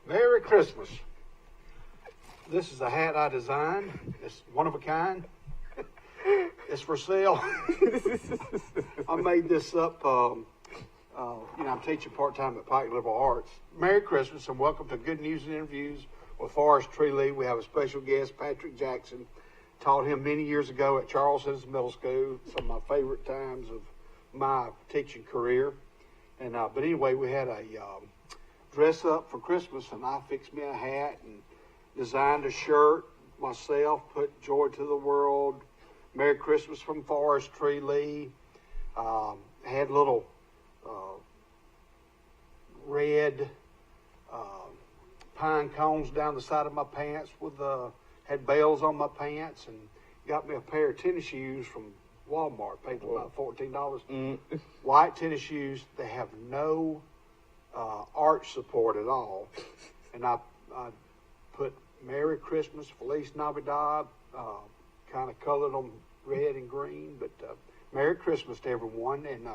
Merry Christmas. This is a hat I designed. It's one of a kind. It's for sale. I made this up. I'm teaching part-time at Pike Liberal Arts. Merry Christmas and welcome to Good News and Interviews with Forrest Tree. We have a special guest, Patrick Jackson. Taught him many years ago at Charles Henderson Middle School. Some of my favorite times of my teaching career. And but anyway, we had a dress up for Christmas, and I fixed me a hat and designed a shirt myself. Put joy to the world. Merry Christmas from Forrest Tree Lee. Had little red pine cones down the side of my pants with had bells on my pants, and got me a pair of tennis shoes from Walmart. Paid about $14. White tennis shoes. They have no arch support at all, and I put Merry Christmas, Feliz Navidad, kind of colored them red and green, but Merry Christmas to everyone. And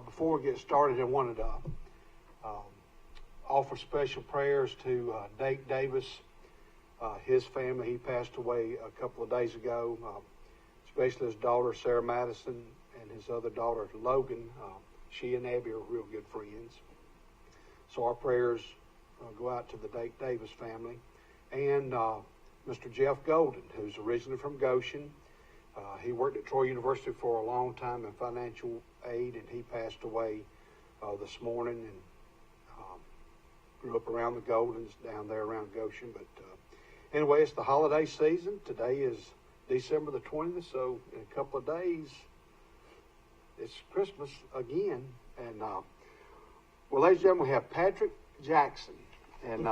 before we get started, I wanted to offer special prayers to Dake Davis, his family. He passed away a couple of days ago, especially his daughter, Sarah Madison, and his other daughter, Logan. She and Abby are real good friends. So our prayers go out to the Dake Davis family. And Mr. Jeff Golden, who's originally from Goshen. He worked at Troy University for a long time in financial aid, and he passed away this morning, and grew up around the Goldens down there around Goshen. But anyway, it's the holiday season. Today is December the 20th, so in a couple of days, it's Christmas again. And well, ladies and gentlemen, we have Patrick Jackson. And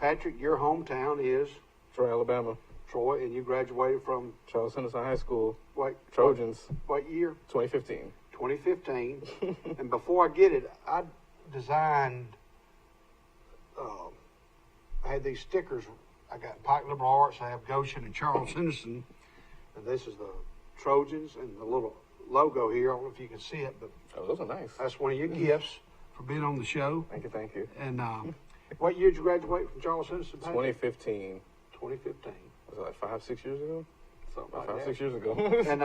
Patrick, your hometown is? Troy, Alabama. Troy, and you graduated from? Charles Henderson High School. What? Trojans. What year? 2015. 2015. And before I get it, I designed, I had these stickers. I got Pike Liberal Arts, I have Goshen and Charles Henderson. And this is the Trojans and the little logo here. I don't know if you can see it, but oh, those are nice. That's one of your gifts for being on the show. Thank you, thank you. And what year did you graduate from Charles Henderson? 2015. 2015. Was it like 5-6 years ago? Something like 5-6 years ago. And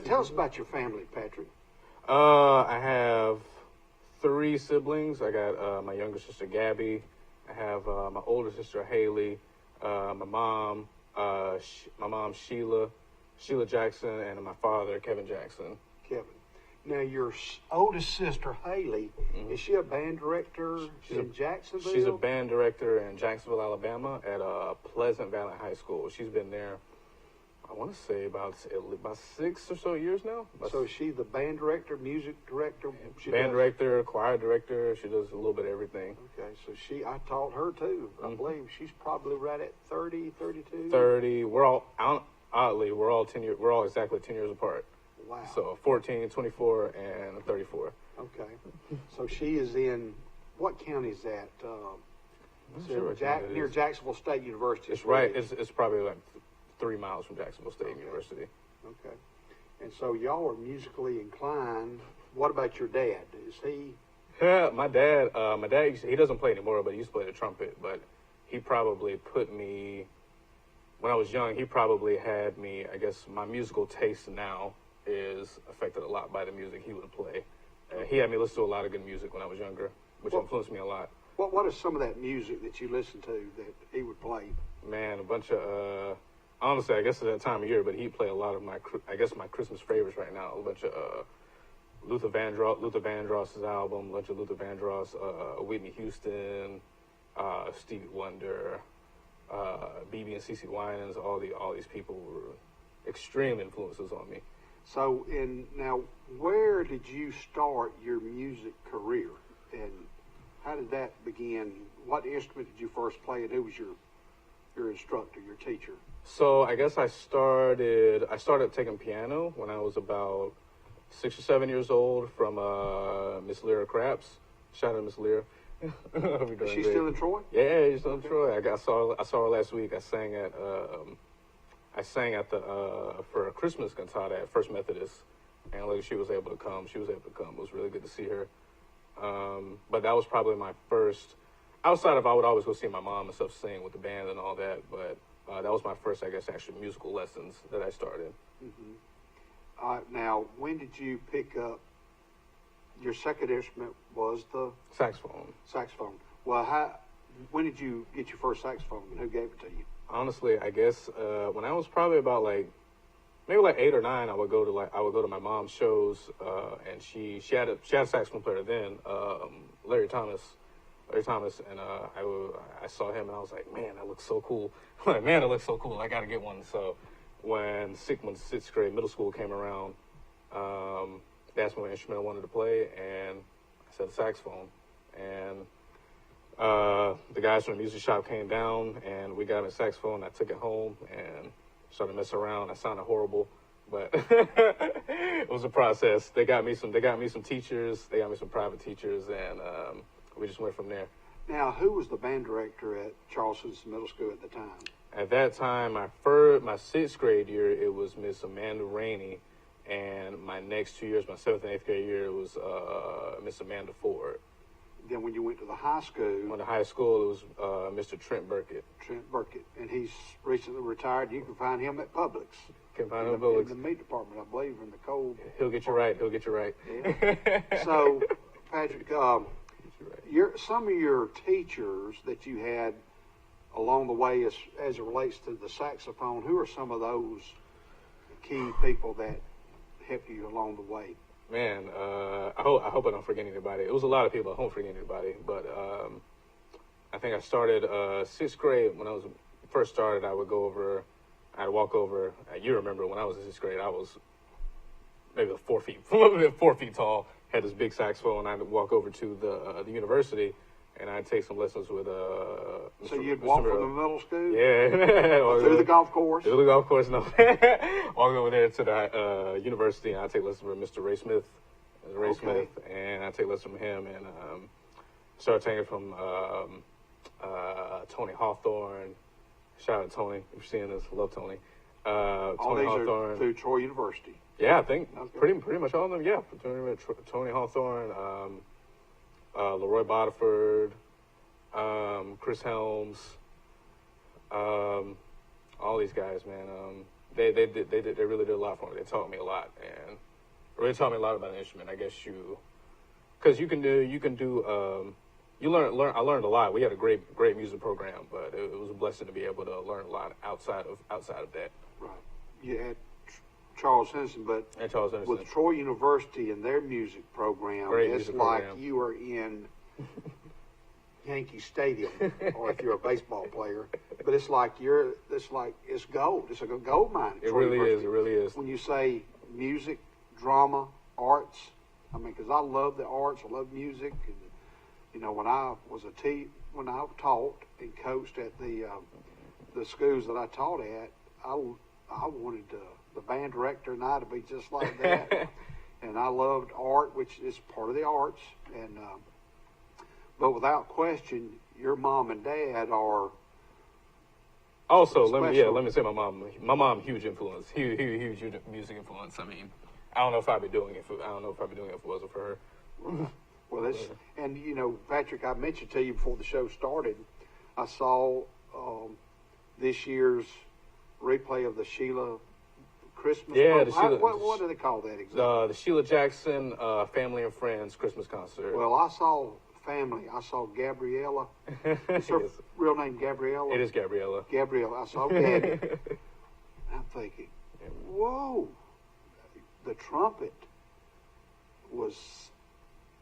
tell us about your family, Patrick. I have 3 siblings. I got my younger sister, Gabby. I have my older sister, Haley. My mom, Sheila Jackson, and my father, Kevin Jackson. Kevin. Now, your oldest sister, Haley, is she a band director in Jacksonville? She's a band director in Jacksonville, Alabama, at Pleasant Valley High School. She's been there, I want to say, about 6 or so years now. So is she the band director, music director? Director, choir director. She does a little bit of everything. Okay, so I taught her too. I believe she's probably right at 30, 32. 30. We're all exactly 10 years apart. Wow. So 14, 24, and 34. Okay. So she is in, what county is that? Near Jacksonville State University. It's right. It's probably like 3 miles from Jacksonville State University. Okay. And so y'all are musically inclined. What about your dad? Is he? Yeah, my dad, he doesn't play anymore, but he used to play the trumpet. But he probably put me, when I was young, he probably had me, I guess my musical taste now is affected a lot by the music he would play. He had me listen to a lot of good music when I was younger, which influenced me a lot. What is some of that music that you listen to that he would play? Man, a bunch of, honestly, I guess at that time of year, but he'd play a lot of my Christmas favorites right now. A bunch of Luther Vandross's album, a bunch of Luther Vandross, Whitney Houston, Stevie Wonder, BB and CeCe Winans. All these people were extreme influences on me. So, now, where did you start your music career, and how did that begin? What instrument did you first play, and who was your instructor, your teacher? So, I guess I started taking piano when I was about 6 or 7 years old from Miss Lyra Craps. Shout out to Miss Lyra. Is she still in Troy? Yeah, she's still in Troy. I saw her last week. I sang at for a Christmas cantata at First Methodist, and like she was able to come. It was really good to see her. But that was probably my first outside of I would always go see my mom and stuff sing with the band and all that, but that was my first, I guess, actual musical lessons that I started. Now, when did you pick up your second instrument? Was the Saxophone. saxophone? Well, when did you get your first saxophone, and who gave it to you? Honestly, I guess when I was probably about maybe 8 or 9, I would go to my mom's shows, and she had a saxophone player then, Larry Thomas, and I saw him and I was like, man, that looks so cool. I'm like, man, it looks so cool. I got to get one. So when sixth grade middle school came around, they asked me what instrument I wanted to play, and I said saxophone. And the guys from the music shop came down and we got me a saxophone. I took it home and started messing around. I sounded horrible, but it was a process. They got me some teachers. They got me some private teachers, and we just went from there. Now, who was the band director at Charleston's middle school at the time? At that time, my 6th grade year, it was Miss Amanda Rainey, and my next 2 years, my 7th and 8th grade year, it was Miss Amanda Ford. Then when you went to the high school... Went to high school, it was Mr. Trent Burkett. Trent Burkett, and he's recently retired. You can find him at Publix. Can find him at Publix. In the meat department, I believe, in the cold... He'll get you right. Yeah. So, Patrick, some of your teachers that you had along the way as it relates to the saxophone, who are some of those key people that helped you along the way? Man, I hope I don't forget anybody. It was a lot of people. I won't forget anybody. But I think I started 6th grade. When I was first started, I'd walk over. You remember when I was in 6th grade, I was maybe 4 feet, 4 feet tall. Had this big saxophone, and I'd walk over to the university, and I'd take some lessons with Mr. So you'd walk from the middle school? Yeah. Through the golf course? Through the golf course, no. Walk over there to the university, and I'd take lessons from Mr. Ray Smith, and I'd take lessons from him, and started taking from Tony Hawthorne. Shout out to Tony, if you're seeing this. Love Tony. All these are through Troy University? Yeah, I think pretty much all of them, yeah. Tony Hawthorne, Leroy Bodiford, Chris Helms, all these guys, man. They really did a lot for me. They taught me a lot, and really taught me a lot about an instrument. I guess because I learned a lot. We had a great music program, but it was a blessing to be able to learn a lot outside of that. Right. You had Charles Henson, but with Troy University and their music program, it's like you were in Yankee Stadium, or if you're a baseball player. But it's gold. It's like a gold mine. It really is. When you say music, drama, arts, I mean, because I love the arts, I love music. And, you know, when I taught and coached at the schools that I taught at, I wanted the band director and I to be just like that. And I loved art, which is part of the arts. And but without question, your mom and dad are also let me say my mom huge influence, huge music influence. I mean, I don't know if I'd be doing it if it wasn't for her. Well, and you know, Patrick, I mentioned to you before the show started, I saw this year's replay of the Sheila Christmas. Yeah, what do they call that exactly? The Sheila Jackson Family and Friends Christmas concert. Well, I saw family. I saw Gabriella. Is her real name Gabriella? It is Gabriella. Gabriella. I saw Gabby. I'm thinking, whoa, the trumpet was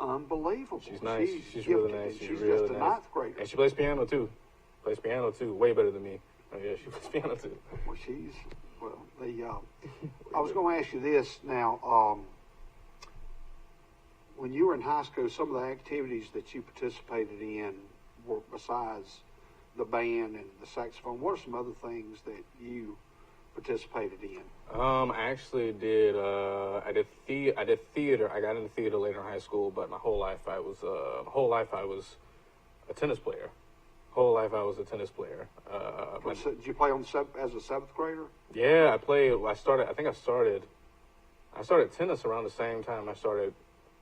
unbelievable. She's nice. She's really nice. She's really just a ninth grader. And she plays piano too. Way better than me. Oh, yeah, she plays piano too. Well, I was going to ask you this now. When you were in high school, some of the activities that you participated in were, besides the band and the saxophone, what are some other things that you participated in? I actually did. I did theater. I got into theater later in high school, but my whole life I was a tennis player. Did you play as a 7th grader? Yeah, I played. I started tennis around the same time I started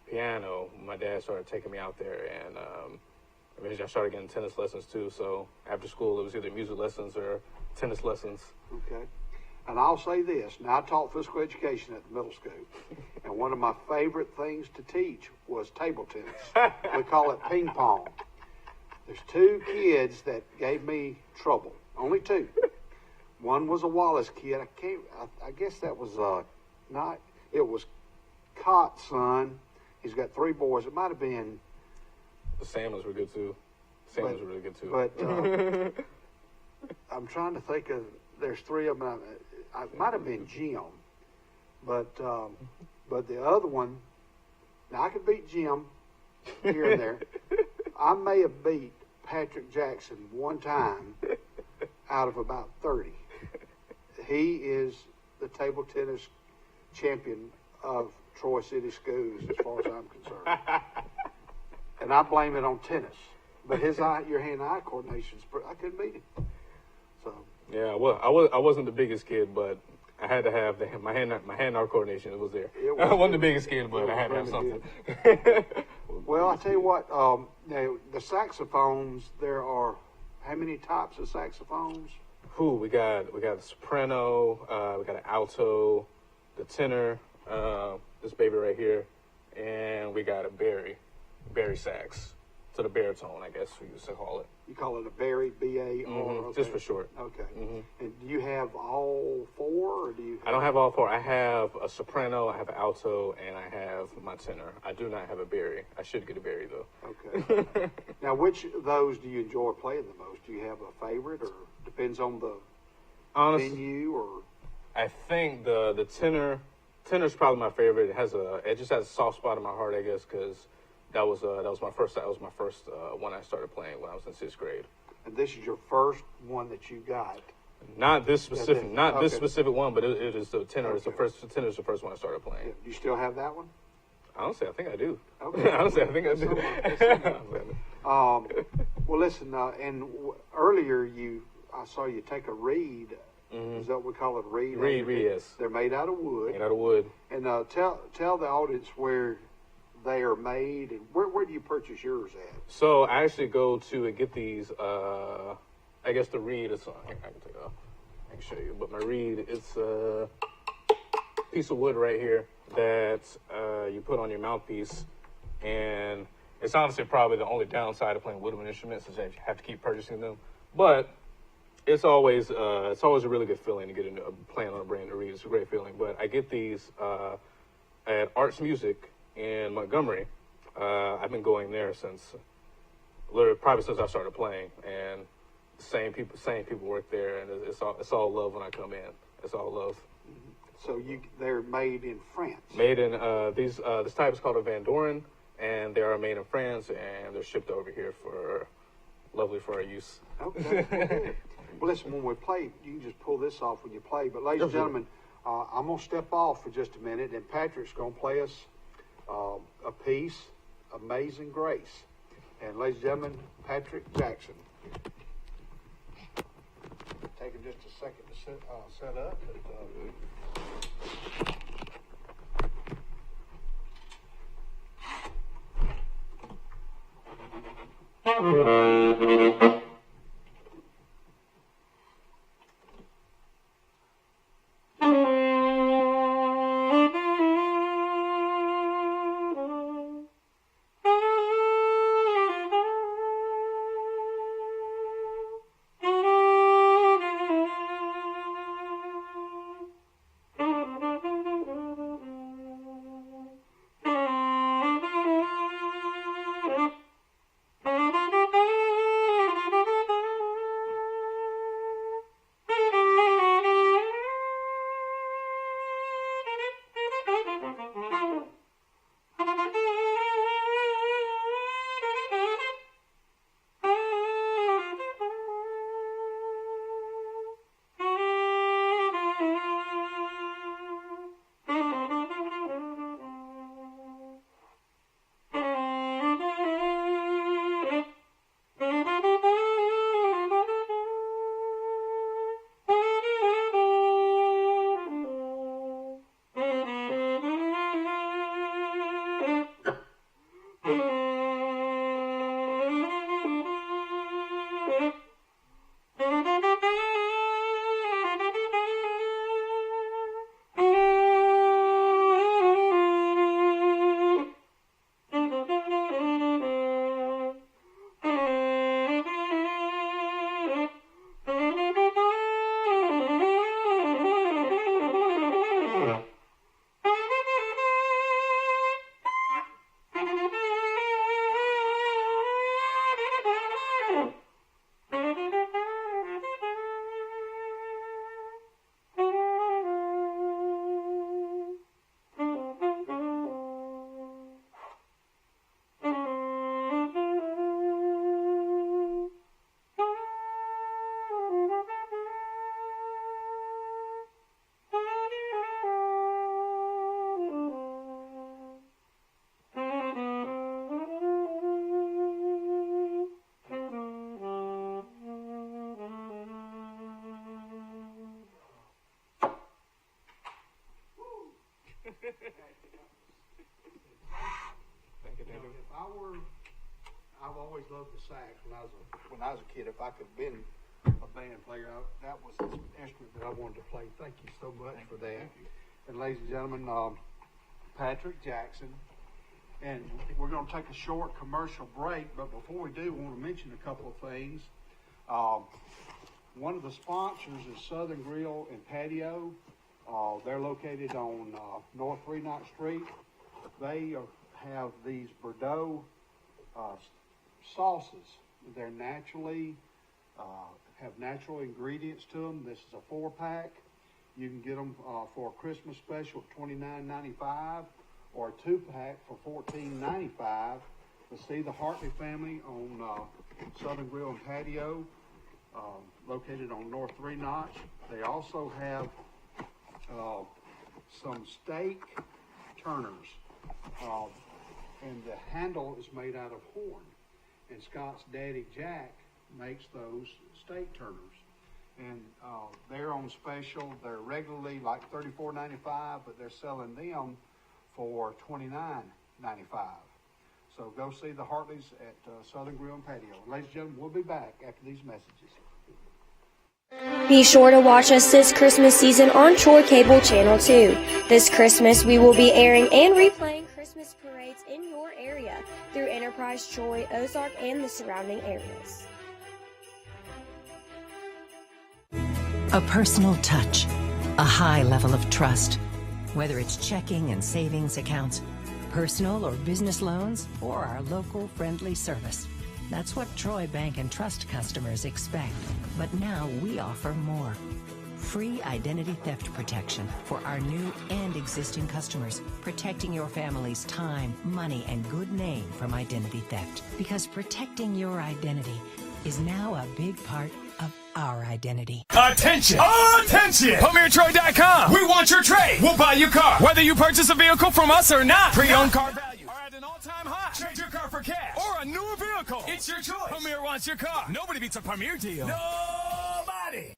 piano. My dad started taking me out there, and eventually I started getting tennis lessons too. So after school, it was either music lessons or tennis lessons. Okay. And I'll say this. Now, I taught physical education at the middle school. And one of my favorite things to teach was table tennis. We call it ping pong. There's two kids that gave me trouble. Only two. One was a Wallace kid. I guess that was it was Cott's son. He's got three boys. It might have been. The Salmons were good too. Salmons were really good too. But I'm trying to think of. There's three of them. It might have been Jim, but the other one. Now I could beat Jim here and there. I may have beat Patrick Jackson one time out of about 30. He is the table tennis champion of Troy City Schools, as far as I'm concerned. And I blame it on tennis. But your hand-eye coordination's, I couldn't beat him. So. Yeah, well, I wasn't the biggest kid, but I had to have my hand-eye coordination. It was there. I wasn't the biggest kid, but I had to have something. Well, I tell you what. Now the saxophones. There are how many types of saxophones? We got the soprano. We got an alto, the tenor. This baby right here, and we got a bari sax. To the baritone, I guess we used to call it. You call it a bari, B-A-R? Okay. Just for short. Okay. Mm-hmm. And do you have all four, or do you? I don't have all four. I have a soprano, I have an alto, and I have my tenor. I do not have a bari. I should get a bari though. Okay. Now, which of those do you enjoy playing the most? Do you have a favorite, or depends on the venue, or? I think the tenor's probably my favorite. It just has a soft spot in my heart, I guess, because. That was my first one I started playing when I was in 6th grade. And this is your first one that you got. Not this specific, this specific one, but it is the tenor. Okay. The tenor is the first one I started playing. Yeah. Do you still have that one? Honestly, I think I do. Okay. Honestly, I think I do. Well, listen. Earlier I saw you take a reed. Mm-hmm. Is that what we call it? Reed. Reed. Yes. They're made out of wood. Made out of wood. And tell the audience where they are made, and where do you purchase yours at? So I actually go to and get these. I guess the reed is. I can take it off. I can show you. But my reed, it's a piece of wood right here that you put on your mouthpiece, and it's honestly probably the only downside of playing woodwind instruments is that you have to keep purchasing them. But it's always a really good feeling to get into playing on a brand new reed. It's a great feeling. But I get these at Arts Music in Montgomery. I've been going there probably since I started playing, and same people work there, and it's all love when I come in. It's all love. So they're made in France. Made in this type is called a Van Doren, and they are made in France, and they're shipped over here for our use. Okay. Well, listen, when we play, you can just pull this off when you play. But ladies and gentlemen, I'm gonna step off for just a minute, and Patrick's gonna play us a piece, Amazing Grace. And ladies and gentlemen, Patrick Jackson. Taking just a second to set up. Thank you, You know, thank you. if I were, I've always loved the sax when I was a kid. If I could have been a band player, that was the instrument that I wanted to play. Thank you so much for that. And ladies and gentlemen, Patrick Jackson. And we're going to take a short commercial break, but before we do, I want to mention a couple of things. One of the sponsors is Southern Grill and Patio. They're located on North 3 Knott Street. They have these Bordeaux sauces. They're naturally, have natural ingredients to them. This is a 4-pack. You can get them for a Christmas special at $29.95 or a 2-pack for $14.95 to see the Hartley family on Southern Grill and Patio, located on North 3 Notch. They also have some steak turners, and the handle is made out of horn. And Scott's daddy Jack makes those steak turners, and they're on special. They're regularly like $34.95, but they're selling them for $29.95. So go see the Hartleys at Southern Grill and Patio. Ladies and gentlemen, we'll be back after these messages. Be sure to watch us this Christmas season on Troy Cable Channel 2. This Christmas, we will be airing and replaying Christmas parades in your area through Enterprise, Troy, Ozark, and the surrounding areas. A personal touch, a high level of trust. Whether it's checking and savings accounts, personal or business loans, or our local friendly service. That's what Troy Bank and Trust customers expect. But now we offer more. Free identity theft protection for our new and existing customers, protecting your family's time, money, and good name from identity theft. Because protecting your identity is now a big part of our identity. Attention! Attention! PremierTroy.com. We want your trade. We'll buy your car. Whether you purchase a vehicle from us or not. Pre-owned car values are at an all-time high. Trade your car for cash or a newer vehicle. It's your choice. Premier wants your car. Nobody beats a Premier deal. Nobody!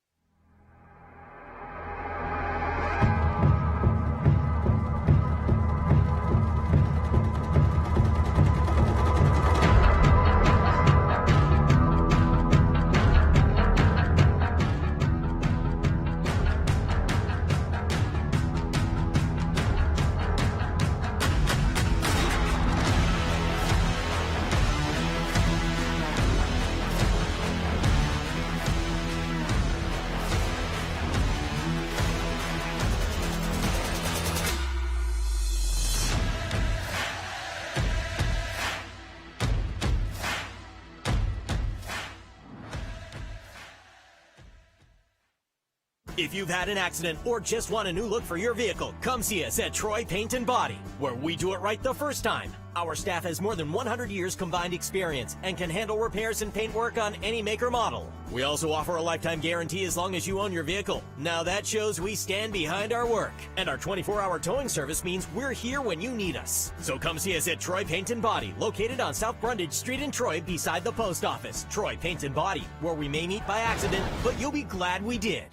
If you've had an accident or just want a new look for your vehicle, come see us at Troy Paint and Body, where we do it right the first time. Our staff has more than 100 years combined experience and can handle repairs and paint work on any make or model. We also offer a lifetime guarantee as long as you own your vehicle. Now that shows we stand behind our work. And our 24-hour towing service means we're here when you need us. So come see us at Troy Paint and Body, located on South Brundage Street in Troy beside the post office. Troy Paint and Body, where we may meet by accident, but you'll be glad we did.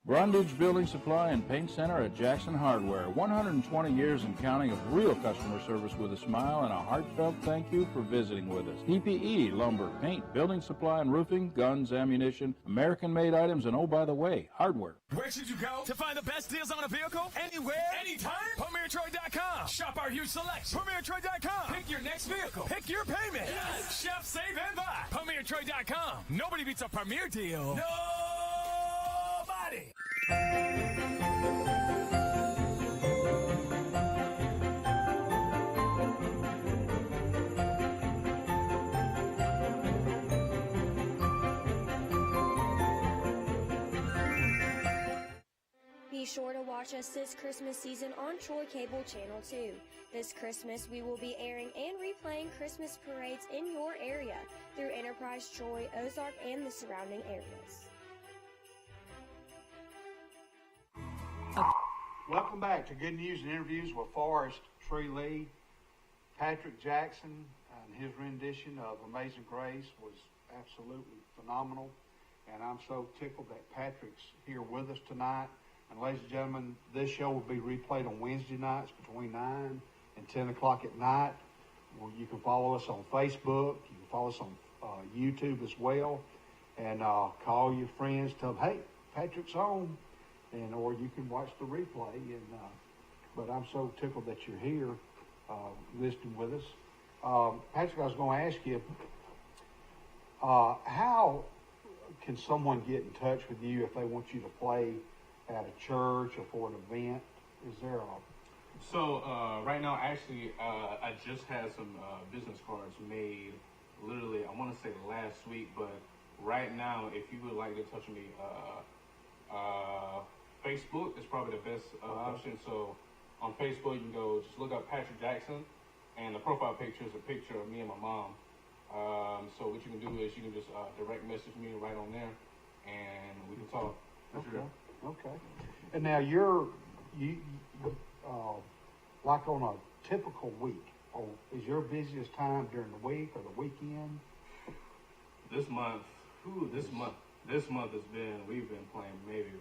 Brundage Building Supply and Paint Center at Jackson Hardware. 120 years and counting of real customer service with a smile and a heartfelt thank you for visiting with us. PPE, lumber, paint, building supply and roofing, guns, ammunition, American-made items, and oh, by the way, hardware. Where should you go to find the best deals on a vehicle? Anywhere, anytime? PremierTroy.com. Shop our huge selection. PremierTroy.com. Pick your next vehicle. Pick your payment. Yes. Shop, save, and buy. PremierTroy.com. Nobody beats a Premier deal. Nobody. Be sure to watch us this Christmas season on Troy Cable Channel 2. This Christmas, we will be airing and replaying Christmas parades in your area through Enterprise, Troy, Ozark, and the surrounding areas. Welcome back to Good News and Interviews with Forrest Tree Lee. Patrick Jackson and his rendition of Amazing Grace was absolutely phenomenal. And I'm so tickled that Patrick's here with us tonight And ladies and gentlemen, this show will be replayed on Wednesday nights between 9 and 10 o'clock at night. Well, you can follow us on Facebook. You can follow us on YouTube as well. And call your friends, tell them, hey, Patrick's home. And or you can watch the replay. And but I'm so tickled that you're here listening with us. Patrick, I was going to ask you, how can someone get in touch with you if they want you to play at a church or for an event? Is there a... So right now, actually, I just had some business cards made. Literally, I want to say last week, but right now, if you would like to touch me, Facebook is probably the best option. So on Facebook, you can go just look up Patrick Jackson, and the profile picture is a picture of me and my mom. So what you can do is you can just direct message me right on there, and we can talk. Okay. Okay. And now you like on a typical week, or is your busiest time during the week or the weekend? This month has been, we've been playing maybe,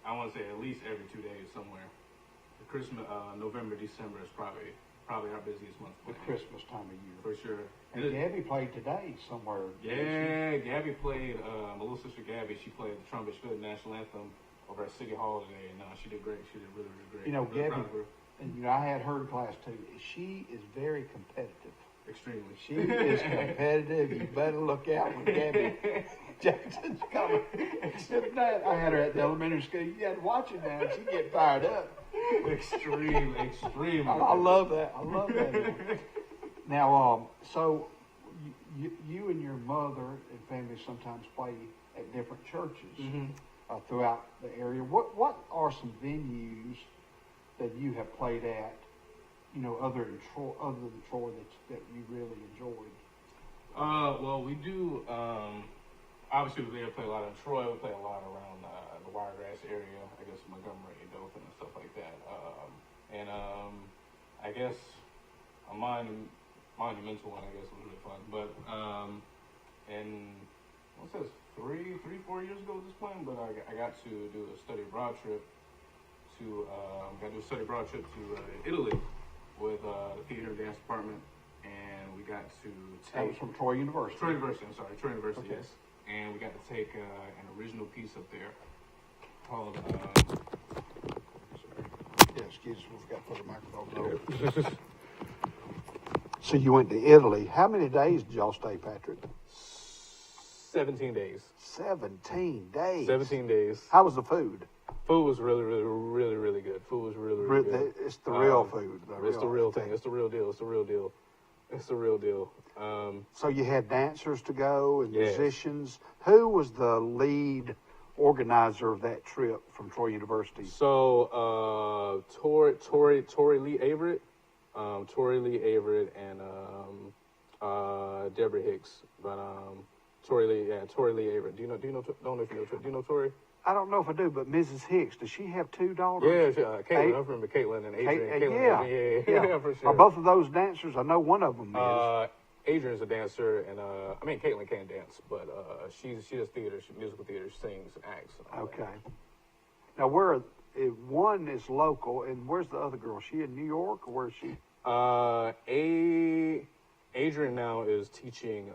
I want to say at least every 2 days somewhere. The Christmas, November, December is probably our busiest month. The Christmas time of year. For sure. And Gabby played today somewhere. Yeah, Gabby played, my little sister Gabby, she played the trumpet, she played the national anthem over at City Hall today, and she did great. She did really, really great. You know, really Gabby, and you know, I had her in class too. She is very competitive. Extremely. She is competitive. You better look out when Gabby Jackson's coming. Except that, I had her at the elementary school. You got to watch it now. She get fired up. Extreme. I love that. I love that. Now, so you and your mother and family sometimes play at different churches throughout the area. What are some venues that you have played at, you know, other than Troy that you really enjoyed? Well, we do. Obviously, we play a lot in Troy. We play a lot around the Wiregrass area. I guess Montgomery and Dothan and stuff like that. I guess a monumental one, I guess, was really fun. But and what's this? 4 years ago, this plan. But I got to do a study abroad trip to Italy with the theater and dance department, and we got to take... That was from Troy University. Troy University, I'm sorry. Troy University, Okay. yes. And we got to take an original piece up there called... Yeah, excuse me, we forgot to put the microphone over. So you went to Italy. How many days did y'all stay, Patrick? 17 days. 17 days? 17 days. How was the food? Food was really, really, really, really good. Food was really, really good. It's the real food. It's the real thing. It's the real deal. It's the real deal. It's the real deal. So you had dancers to go and Yes. musicians. Who was the lead organizer of that trip from Troy University? So Tori Lee Averett, and Deborah Hicks. But Tori Lee Averett. Do you know Tori? I don't know if I do, but Mrs. Hicks, does she have two daughters? Yeah, Caitlin. I remember Caitlin and Adrian. Yeah, for sure. Are both of those dancers? I know one of them is. Adrian's a dancer, and Caitlin can't dance, but she does theater, musical theater, sings, and acts. And all Okay. Now, one is local, and where's the other girl? Is she in New York, or where is she? Adrian now is teaching.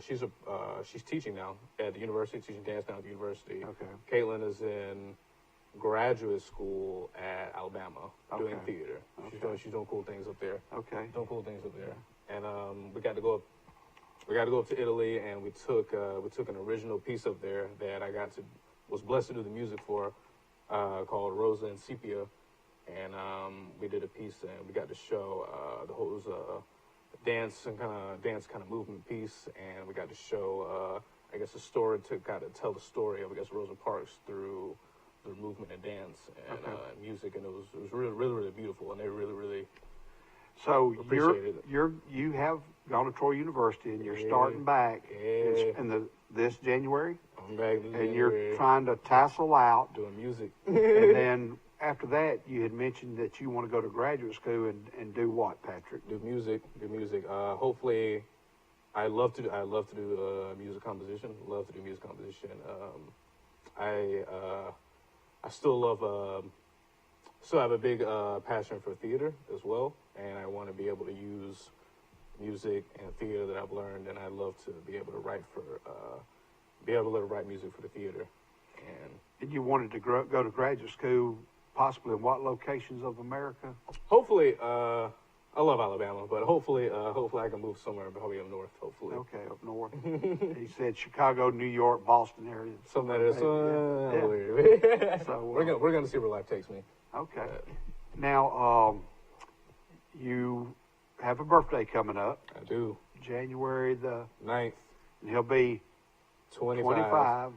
She's teaching now at the university, teaching dance now at the university. Okay. Caitlin is in graduate school at Alabama doing Okay. theater. Okay. She's doing cool things up there. Okay. Doing cool things up there. And we got to go up to Italy, and we took an original piece up there that was blessed to do the music for, called Rosa and Sepia, and we did a piece, and we got to show the whole, it was a dance kind of movement piece, and we got to show I guess a story to kind of tell the story of Rosa Parks through movement and dance and music, and it was really, really, really beautiful, and they really, really. So appreciated it. you have gone to Troy University, and you're starting back in this January. I'm back in And January, you're trying to tassel out. doing music. And then after that, you had mentioned that you want to go to graduate school and do what, Patrick? do music. Hopefully, I love to do music composition. Love to do music composition. I still still have a big passion for theater as well, and I want to be able to use music and theater that I've learned, and I love to be able to write music for the theater. And you wanted to go to graduate school, possibly in what locations of America? Hopefully, I love Alabama, but hopefully I can move somewhere probably up north. Hopefully. Okay, up north. He said Chicago, New York, Boston area. Something that is weird. So we're gonna see where life takes me. Okay. Now, you have a birthday coming up. I do. January the 9th. And he'll be 25.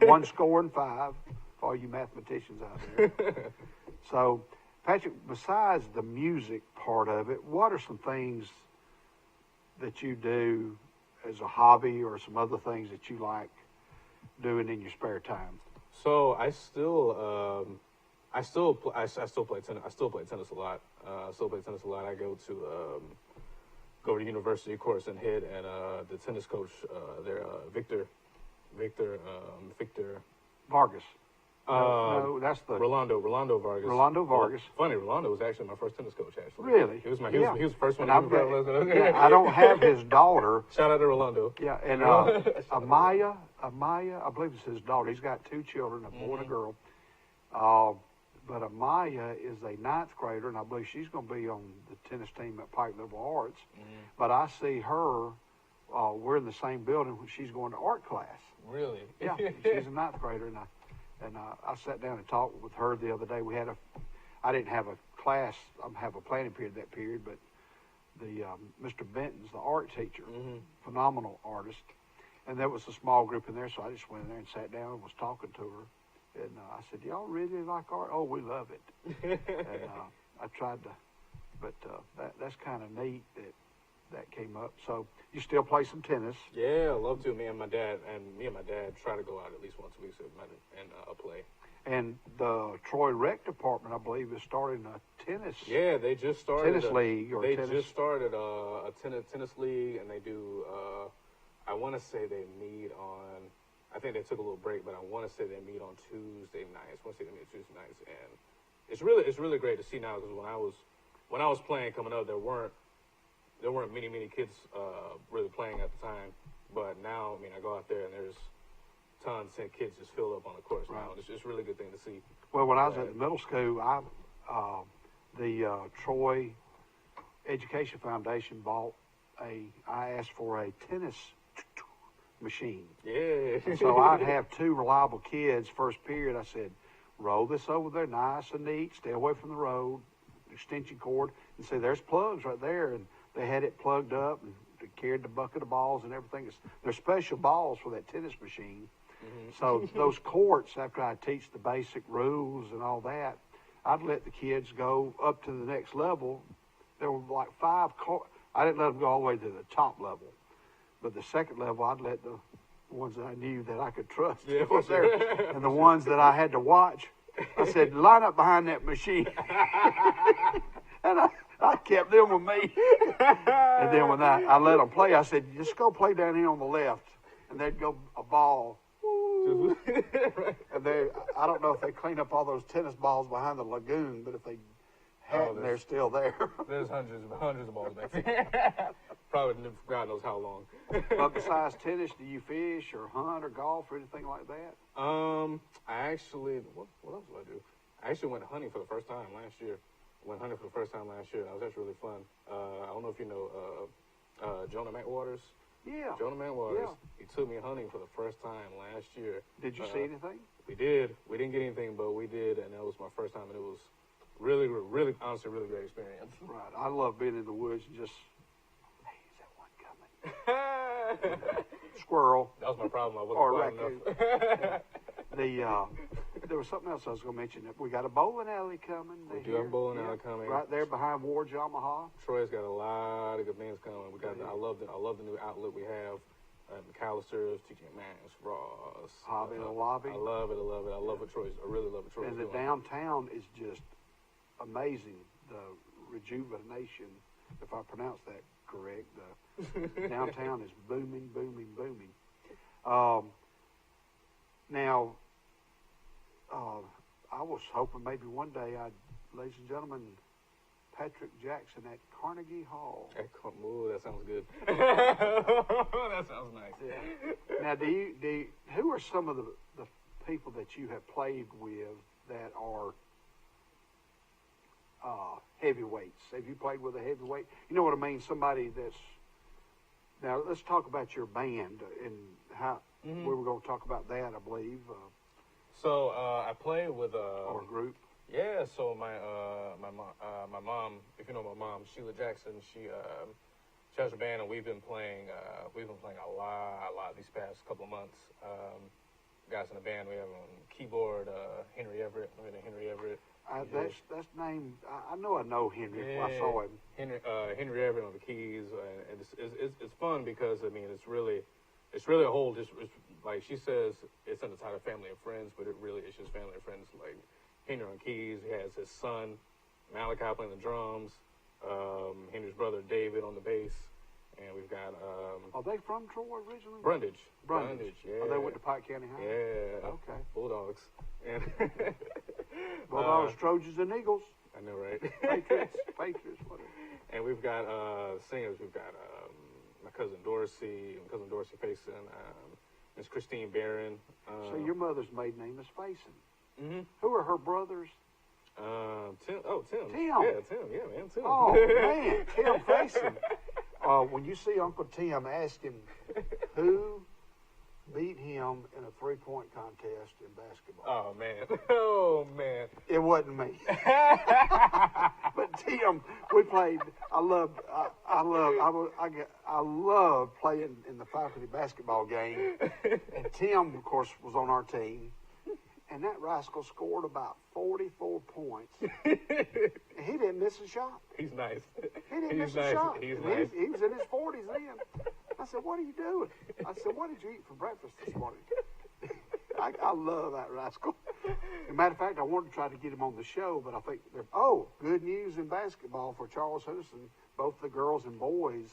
1 score and 5 for all you mathematicians out there. So, Patrick, besides the music part of it, what are some things that you do as a hobby or some other things that you like doing in your spare time? So I still play tennis. I still play tennis a lot. I go to university, of course, and head and the tennis coach there, Victor Vargas. No, that's the Rolando Vargas. Rolando Vargas. Well, funny, Rolando was actually my first tennis coach. Actually, really? He was the first one. I don't have his daughter. Shout out to Rolando. Yeah, and Amaya, I believe it's his daughter. He's got 2 children, a boy and a girl. But Amaya is a 9th grader, and I believe she's going to be on the tennis team at Pike Liberal Arts. But I see her. We're in the same building when she's going to art class. Really? Yeah, she's a 9th grader, and I sat down and talked with her the other day. I didn't have a class. I have a planning period that period, but the Mr. Benton's the art teacher, phenomenal artist, and there was a small group in there, so I just went in there and sat down and was talking to her, and I said, "Y'all really like art? Oh, we love it." And I tried to, but that's kind of neat that came up. So you still play some tennis? Yeah, I love to. Me and my dad try to go out at least once a week and play. And the Troy Rec Department, I believe, is starting a tennis. Yeah, they just started tennis league. They just started a tennis league, and they do. I want to say they meet on. I think they took a little break, but I want to say they meet on Tuesday nights. And it's really great to see now, because when I was playing coming up, there weren't many kids really playing at the time, but now, I mean, I go out there and there's tons of kids just filled up on the course now. It's just a really good thing to see. Well, when I was at middle school, the Troy Education Foundation I asked for a tennis machine. Yeah. So I'd have 2 reliable kids. First period, I said, roll this over there nice and neat, stay away from the road, extension cord, and say, there's plugs right there. And they had it plugged up and they carried the bucket of balls and everything. They're special balls for that tennis machine. So those courts, after I teach the basic rules and all that, I'd let the kids go up to the next level. There were like 5 courts. I didn't let them go all the way to the top level. But the second level, I'd let the ones that I knew that I could trust go there. And the ones that I had to watch, I said, line up behind that machine. And I kept them with me. And then when I let them play, I said, just go play down here on the left. And they'd go a ball. And I don't know if they clean up all those tennis balls behind the lagoon, but if they hadn't, they're still there. There's hundreds of balls back there. Probably God knows how long. But besides tennis, do you fish or hunt or golf or anything like that? I actually, what else do I do? I actually went hunting for the first time last year. That was actually really fun. I don't know if you know Jonah McWaters. Yeah. Jonah McWaters. Yeah. He took me hunting for the first time last year. Did you see anything? We did. We didn't get anything, but we did, and that was my first time, and it was really, really, honestly, really great experience. Right. I love being in the woods and just, hey, is that one coming? Squirrel. That was my problem. I or wasn't quiet enough. There was something else I was going to mention. We got a bowling alley coming. We do have a bowling alley coming. Right there behind Ward's Yamaha. Troy's got a lot of good things coming. We got. I love the new outlet we have. McAllister's, TJ Maxx, Ross. Hobby Lobby. I love it. I love what Troy's. I really love what Troy's doing. And the downtown is just amazing. The rejuvenation, if I pronounce that correct, the downtown is booming. Now, I was hoping maybe one day ladies and gentlemen, Patrick Jackson at Carnegie Hall. Ooh, that sounds good. That sounds nice. Yeah. Now, who are some of the people that you have played with that are heavyweights? Have you played with a heavyweight? You know what I mean? Somebody that's... Now, let's talk about your band and how we were going to talk about that, I believe. So I play with or a group. Yeah, so my mom, if you know my mom, Sheila Jackson, she has a band, and we've been playing a lot these past couple of months. Guys in the band, we have on keyboard Henry Everett. That's named. I know Henry. Yeah, I saw him. Henry Everett on the keys, and it's fun because I mean it's really a whole it's like she says it's in the title Family and Friends, but it's just family and friends. Like Henry on keys, he has his son Malachi playing the drums, Henry's brother David on the bass, and we've got Are they from Troy originally? Brundage, yeah. Oh, they went to Pike County High? Yeah. Okay. Bulldogs. And Bulldogs, Trojans, and Eagles. I know, right? Patriots, whatever. And we've got singers. We've got my cousin Dorsey, Payson, Miss Christine Barron. So your mother's maiden name is Payson. Mm-hmm. Who are her brothers? Tim. Oh, Tim. Tim. Yeah, Tim. Yeah, man, Tim. Oh, man, Tim Payson. When you see Uncle Tim, ask him who beat him in a three-point contest in basketball. Oh, man. It wasn't me. But Tim, we played. I love playing in the faculty basketball game. And Tim, of course, was on our team. And that rascal scored about 44 points. He didn't miss a shot. He's nice. He didn't miss a shot. He's nice. He was in his 40s then. I said, "What are you doing?" I said, "What did you eat for breakfast this morning?" I love that rascal. As a matter of fact, I wanted to try to get him on the show, but I think good news in basketball for Charles Henderson. Both the girls and boys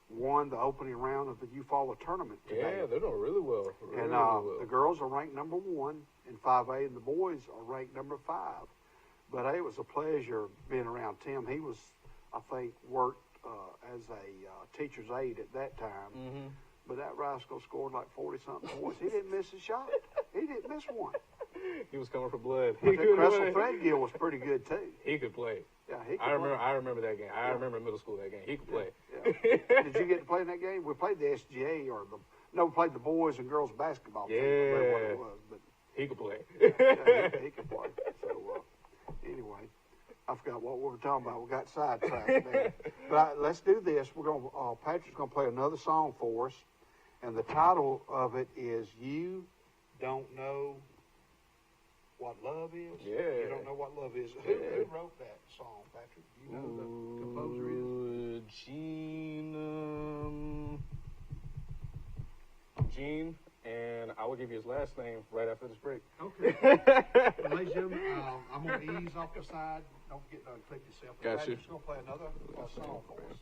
won the opening round of the Eufaula tournament today. Yeah, they're doing really well. The girls are ranked number 1 in 5A, and the boys are ranked number 5. But it was a pleasure being around Tim. He was, I think, worked as a teacher's aide at that time. Mm-hmm. But that rascal scored like 40-something points. He didn't miss a shot. He didn't miss one. He was coming for blood. Cressel Threadgill was pretty good, too. He could play. Yeah, he could play. I remember that game. I remember middle school that game. He could play. Yeah. Did you get to play in that game? We played the SGA we played the boys and girls basketball team. Yeah. What it was, but he could play. He could play. So, anyway, I forgot what we were talking about. We got sidetracked there. But let's do this. We're going. Patrick's going to play another song for us, and the title of it is "You Don't Know What Love Is." Yeah. You don't know what love is. Who wrote that song, Patrick? Do you know who the composer is? Gene, and I will give you his last name right after this break. Okay. Ladies and gentlemen, I'm going to ease off the side. Don't forget to click yourself. Got you. I'm just going to play another song for us.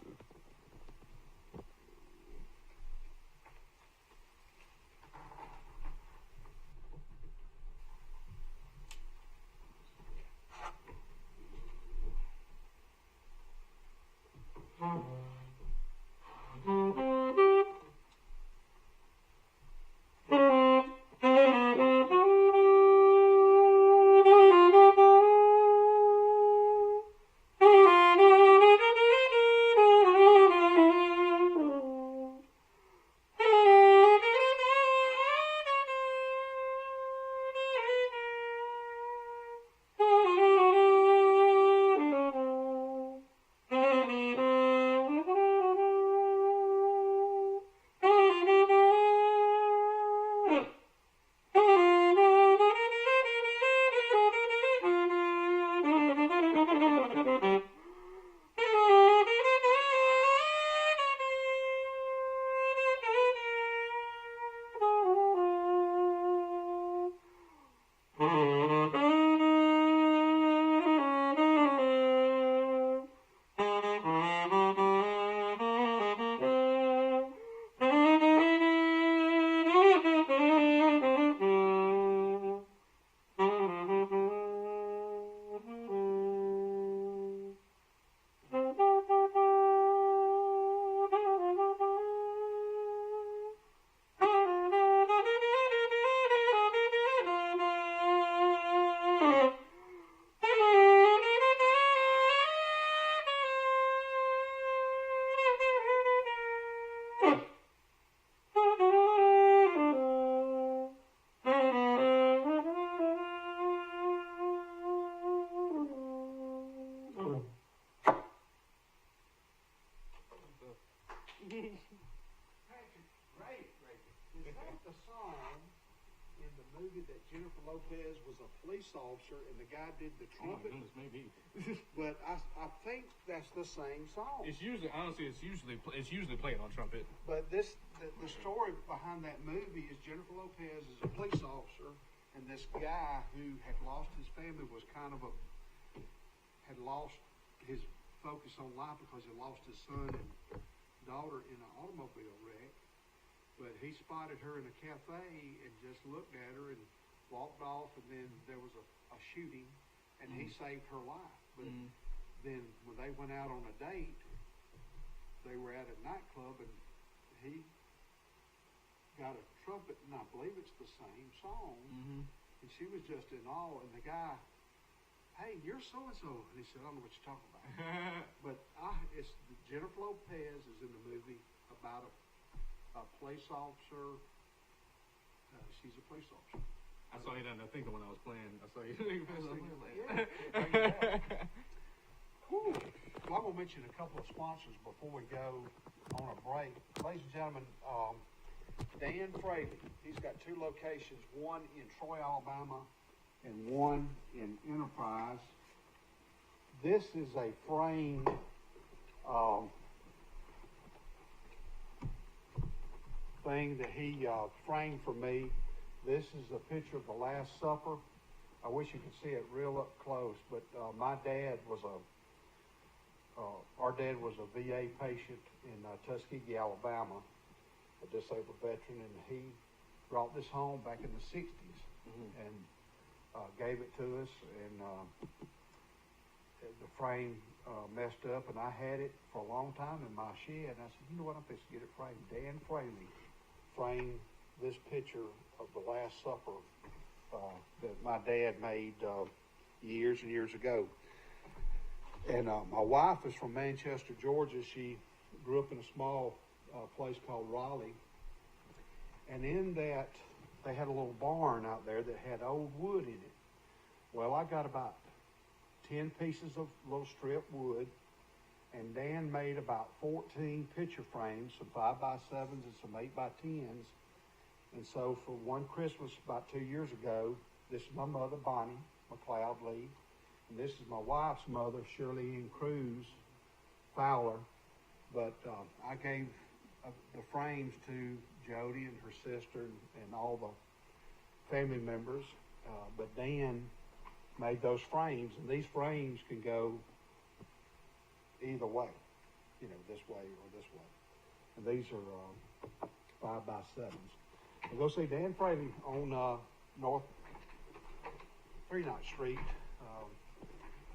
movie that Jennifer Lopez was a police officer and the guy did the Oh my trumpet. goodness, maybe. But I think that's the same song. It's usually, honestly, it's usually played on trumpet. But the story behind that movie is Jennifer Lopez is a police officer, and this guy who had lost his family was had lost his focus on life because he lost his son and daughter in an automobile wreck. But he spotted her in a cafe and just looked at her and walked off, and then there was a shooting, and he saved her life. But then when they went out on a date, they were at a nightclub, and he got a trumpet, and I believe it's the same song. And she was just in awe, and the guy, hey, you're so-and-so. And he said, I don't know what you're talking about. But it's Jennifer Lopez is in the movie about a police officer. She's a police officer. I saw you down there thinking when I was playing. I saw you. Whew. Well, I'm going to mention a couple of sponsors before we go on a break. Ladies and gentlemen, Dan Fraley, he's got 2 locations, one in Troy, Alabama, and one in Enterprise. This is a framed thing that he framed for me. This is a picture of the Last Supper. I wish you could see it real up close, but my dad was our dad was a VA patient in Tuskegee, Alabama, a disabled veteran, and he brought this home back in the 60s and gave it to us, and the frame messed up, and I had it for a long time in my shed, and I said, you know what, I'm fixing to get it framed. Dan Fraley framed this picture of the Last Supper that my dad made years and years ago. And my wife is from Manchester, Georgia. She grew up in a small place called Raleigh. And in that, they had a little barn out there that had old wood in it. Well, I got about 10 pieces of little strip wood, and Dan made about 14 picture frames, some 5x7s and some 8x10s. And so for one Christmas about 2 years ago, this is my mother, Bonnie McLeod Lee, and this is my wife's mother, Shirley Ann Cruz Fowler. But I gave the frames to Jody and her sister and all the family members. But Dan made those frames, and these frames can go either way, you know, this way or this way. And these are 5x7s. And go see Dan Fraley on North Fremont Street,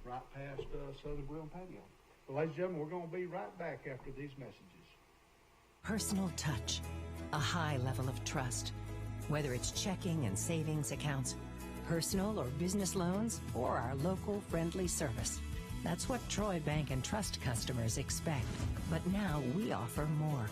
right past Southern Grill and Patio. Well, ladies and gentlemen, we're going to be right back after these messages. Personal touch, a high level of trust. Whether it's checking and savings accounts, personal or business loans, or our local friendly service. That's what Troy Bank and Trust customers expect. But now we offer more.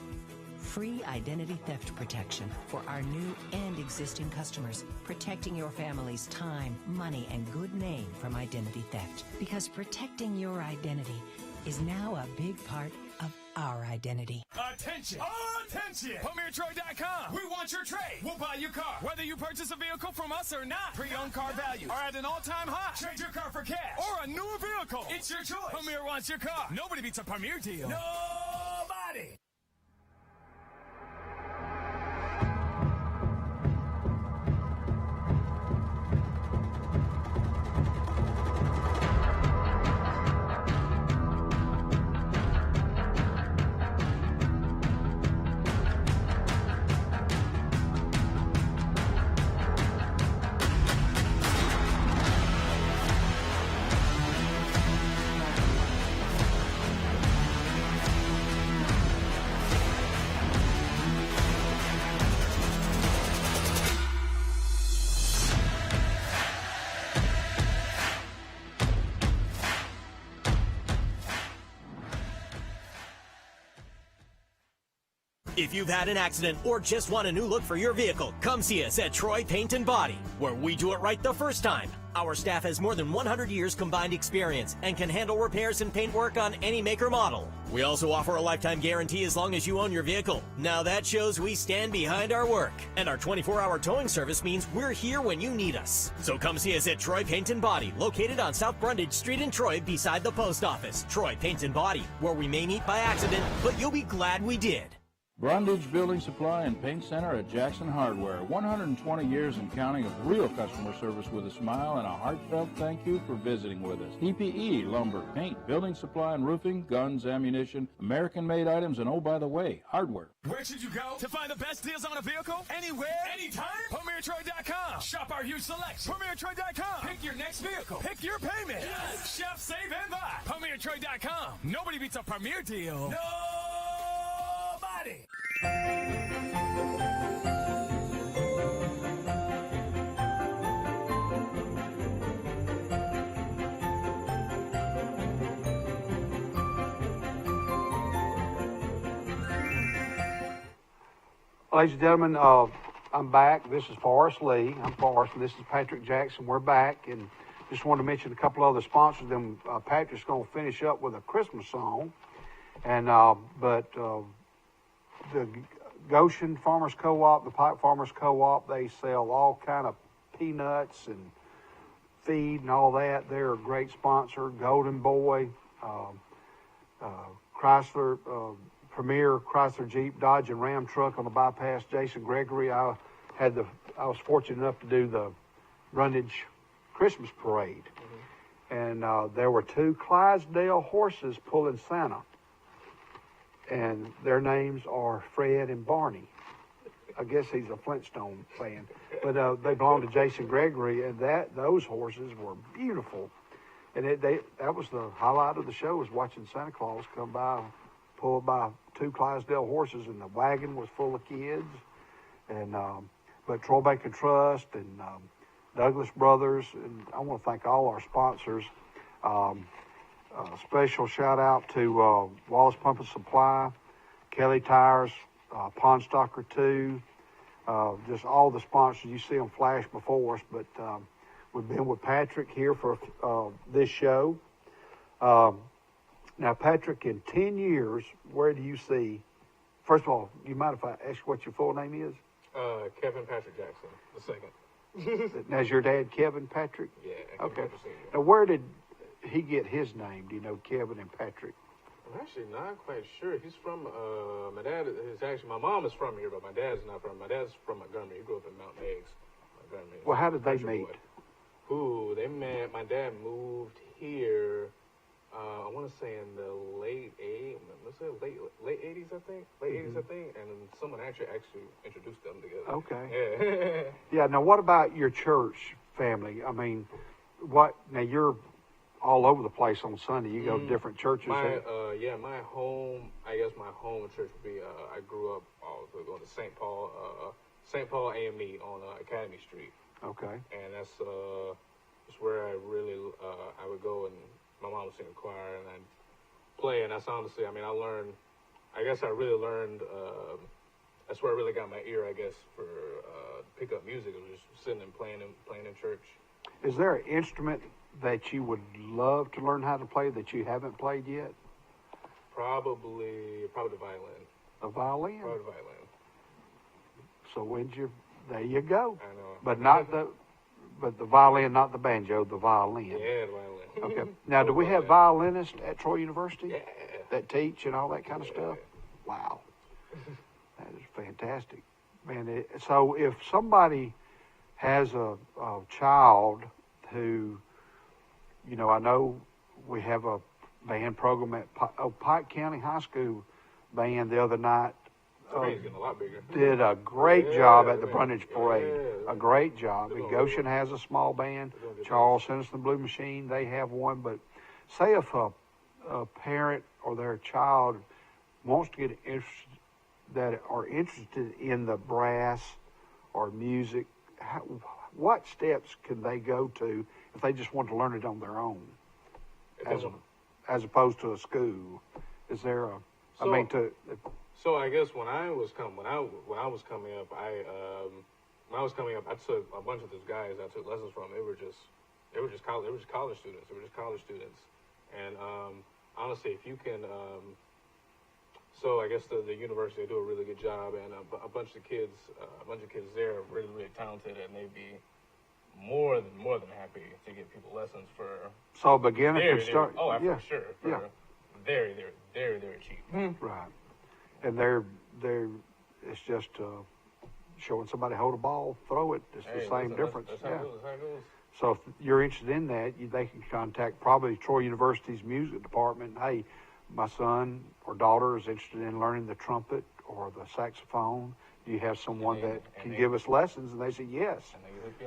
Free identity theft protection for our new and existing customers, protecting your family's time, money, and good name from identity theft. Because protecting your identity is now a big part of our identity. Attention! Attention! PremierTroy.com. We want your trade. We'll buy your car. Whether you purchase a vehicle from us or not, pre-owned car values are at an all-time high. Trade your car for cash or a newer vehicle. It's your choice. Premier wants your car. Nobody beats a Premier deal. Nobody! If you've had an accident or just want a new look for your vehicle, come see us at Troy Paint and Body, where we do it right the first time. Our staff has more than 100 years combined experience and can handle repairs and paint work on any make or model. We also offer a lifetime guarantee as long as you own your vehicle. Now that shows we stand behind our work. And our 24-hour towing service means we're here when you need us. So come see us at Troy Paint and Body, located on South Brundage Street in Troy beside the post office. Troy Paint and Body, where we may meet by accident, but you'll be glad we did. Brundage Building Supply and Paint Center at Jackson Hardware. 120 years and counting of real customer service with a smile and a heartfelt thank you for visiting with us. PPE, lumber, paint, building supply and roofing, guns, ammunition, American-made items, and oh, by the way, hardware. Where should you go to find the best deals on a vehicle? Anywhere, anytime? PremierTroy.com. Shop our huge selection. PremierTroy.com. Pick your next vehicle. Pick your payment. Yes. Shop, save, and buy. PremierTroy.com. Nobody beats a Premier deal. Nobody. Ladies and gentlemen, I'm back. This is Forrest Lee. I'm Forrest, and this is Patrick Jackson. We're back, and just wanted to mention a couple other sponsors. Then Patrick's going to finish up with a Christmas song, and the Goshen Farmers Co-op, the Pike Farmers Co-op, they sell all kind of peanuts and feed and all that. They're a great sponsor. Golden Boy, Chrysler, Premier Chrysler Jeep, Dodge and Ram truck on the bypass. Jason Gregory, I was fortunate enough to do the Brundage Christmas parade, and there were 2 Clydesdale horses pulling Santa. And their names are Fred and Barney. I guess he's a Flintstone fan, but they belong to Jason Gregory, and those horses were beautiful. And that was the highlight of the show, was watching Santa Claus come by, pulled by 2 Clydesdale horses, and the wagon was full of kids. And but Troy Bank and Trust and Douglas Brothers, and I want to thank all our sponsors. Special shout out to Wallace Pump and Supply, Kelly Tires, Pond Stalker 2, just all the sponsors. You see them flash before us, but we've been with Patrick here for this show. Now, Patrick, in 10 years, where do you see, first of all, you mind if I ask what your full name is? Kevin Patrick Jackson, the second. Now, is your dad Kevin Patrick? Yeah. Okay. Now, where did he get his name? Do you know Kevin and Patrick? I'm actually not quite sure. He's from, my dad is actually, my mom is from here, but my dad's not from, my dad's from Montgomery. He grew up in Mount Eggs, Montgomery. Well, how did they meet? Ooh, they met, my dad moved here, I want to say in the late 80s, I think, and someone actually introduced them together. Okay. Yeah. Yeah, now what about your church family? I mean, now you're all over the place on Sunday. You go to different churches. My home church would be, I grew up going to St. Paul AME on Academy Street. Okay. And that's where I really, I would go, and my mom would sing a choir, and I'd play, and that's honestly, I mean, I really learned, that's where I really got my ear, I guess, for pick up music. It was just sitting and playing in church. Is there an instrument that you would love to learn how to play that you haven't played yet? Probably the violin. The violin? Probably the violin. So there you go. I know. But the violin, not the banjo, the violin. Yeah, the violin. Okay. Now, do we have violinists at Troy University Yeah. that teach and all that kind of stuff? Wow. That is fantastic. Man, so if somebody has a child who, I know we have a band program at Pike County High School band the other night. Getting a lot bigger. Did a great job at the Brundage Parade. A great job. And Goshen has a small band. Charles Henderson Blue Machine, they have one. But say if a parent or their child wants to get interested, that are interested in the brass or music, what steps can they go to if they just want to learn it on their own, as opposed to a school? Is there a? So I guess when I was coming up, I took a bunch of those guys I took lessons from. They college students. They were just college students. And honestly, if you can, so I guess the university do a really good job, and a bunch of kids there are really, really talented, and they'd be more than happy to give people lessons for. So a beginner could start. For sure. Very, very, very cheap. Right. And they're it's just showing somebody how to ball, throw it. It's the same difference. That's how it goes. So if you're interested in that, they can contact probably Troy University's music department. Hey, my son or daughter is interested in learning the trumpet or the saxophone. Do you have someone that can give us lessons? And they say yes.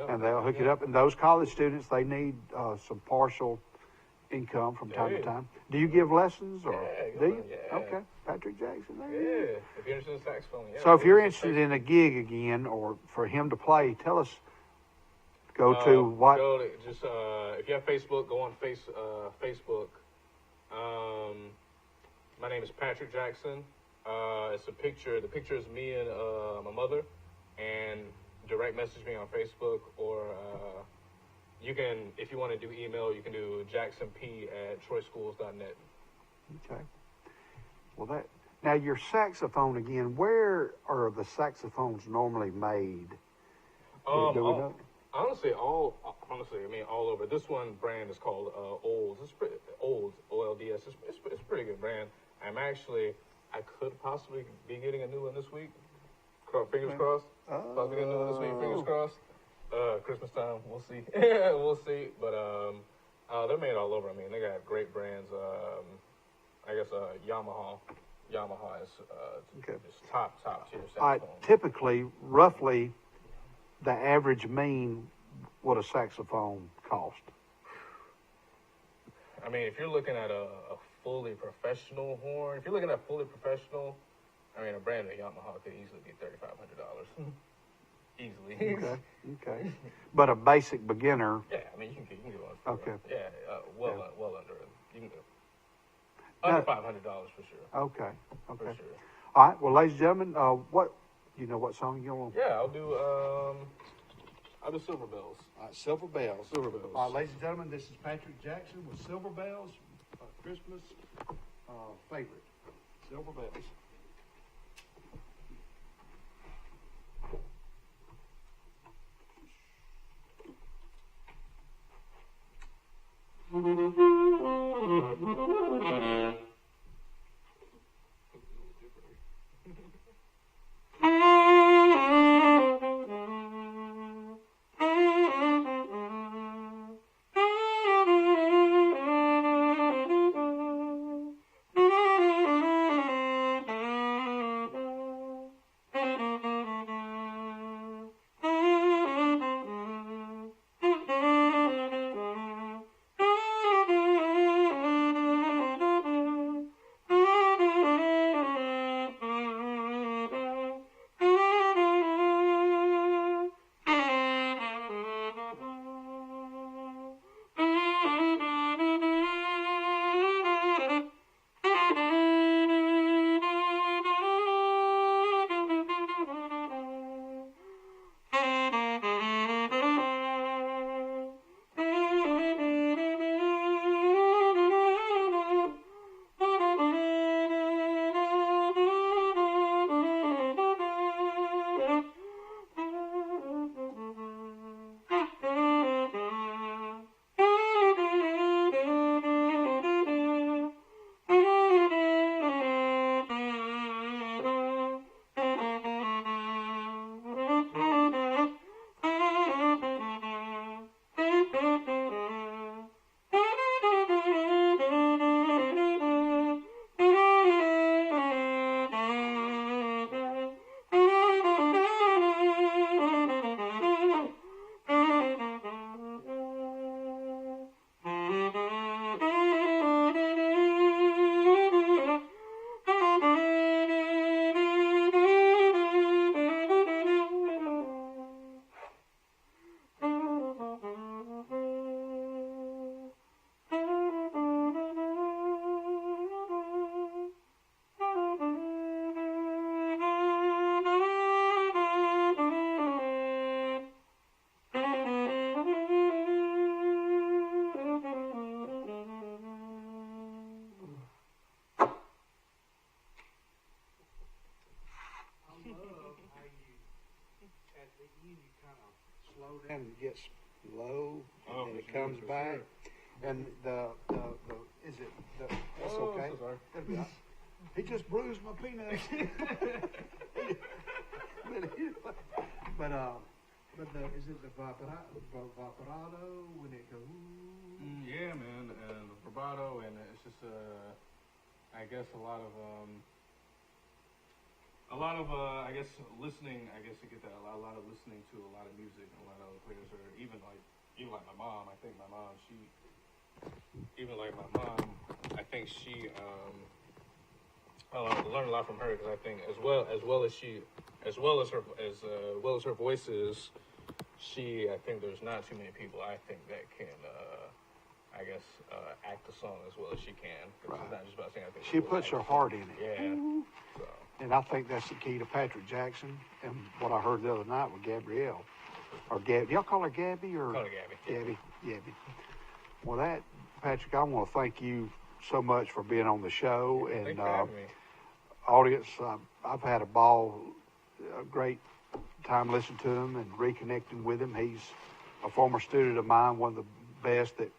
And they'll hook it up. And those college students, they need some partial income from time to time. Do you give lessons? Or do you? Yeah. Okay. Patrick Jackson. If you're interested in saxophone, So if you're interested in a gig again or for him to play, tell us. Go to what? If you have Facebook, go on Facebook. My name is Patrick Jackson. It's a picture. The picture is me and my mother. And direct message me on Facebook, or you can, if you want to do email, you can do jacksonp@troyschools.net. Okay. Well, now your saxophone again. Where are the saxophones normally made? Do we know? Honestly, all over. This one brand is called Olds. It's pretty Olds, OLDS. It's a pretty good brand. I could possibly be getting a new one this week. Fingers crossed. Possibly getting a new one this week. Fingers crossed. Christmas time, we'll see. We'll see. But they're made all over. I mean, they got great brands. I guess Yamaha. Yamaha is just top tier saxophone. Typically, roughly, the average mean what a saxophone cost. I mean, if you're looking at a fully professional horn, a brand new Yamaha could easily be $3,500. Easily. Okay. But a basic beginner. Yeah, I mean, you can get one. Okay. Well under it. You can go under $500 for sure. Okay. For sure. All right. Well, ladies and gentlemen, what song you want? Yeah, I'll do Silver Bells. All right, Silver Bells. Silver Bells. All right, ladies and gentlemen, this is Patrick Jackson with Silver Bells, Christmas favorite. Silver Bells. comes back. And is it that's okay? So sorry. That'll be all right. He just bruised my peanuts. but is it the vibrato when it goes? Yeah, man, and the vibrato, and it's just I guess a lot of I guess listening. I guess you get that a lot of listening to a lot of music. A lot of other players are even like my mom. I think my mom, I learned a lot from her, because I think as well as her voice is, I think there's not too many people I think that can act the song as well as she can. Right. It's not just about saying. I think she puts her heart in it. Yeah. So. And I think that's the key to Patrick Jackson. And what I heard the other night with Gabrielle, or Gabby. Do y'all call her Gabby or? Call her Gabby. Gabby. Well, Patrick, I want to thank you so much for being on the show. Thanks And for having me. Audience, I've had a great time listening to him and reconnecting with him. He's a former student of mine, one of the best that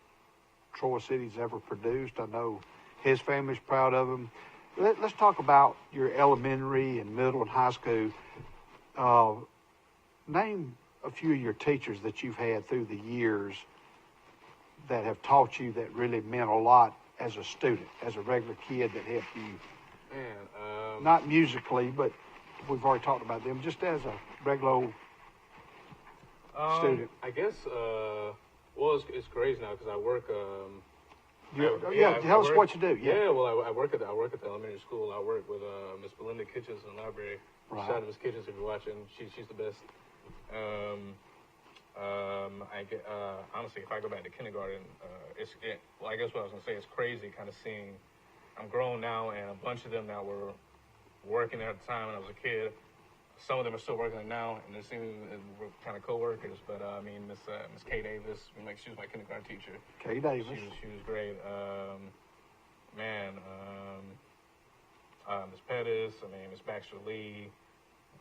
Troy City's ever produced. I know his family's proud of him. Let's talk about your elementary and middle and high school. Name a few of your teachers that you've had through the years that have taught you that really meant a lot as a student, as a regular kid that helped you. Man, not musically, but we've already talked about them, just as a regular old student. I guess, it's crazy now because I work. Tell us what you do. Yeah. Well, I work at the elementary school. I work with Miss Belinda Kitchens in the library. Right. Shout out to Miss Kitchens if you're watching. She's the best. Honestly, if I go back to kindergarten, I guess what I was gonna say is crazy, kind of seeing. I'm grown now, and a bunch of them that were working there at the time when I was a kid. Some of them are still working now, and it seems we're kind of co-workers. But Miss Kay Davis, she was my kindergarten teacher. Kay Davis. She was great. Miss Pettis. Miss Baxter Lee.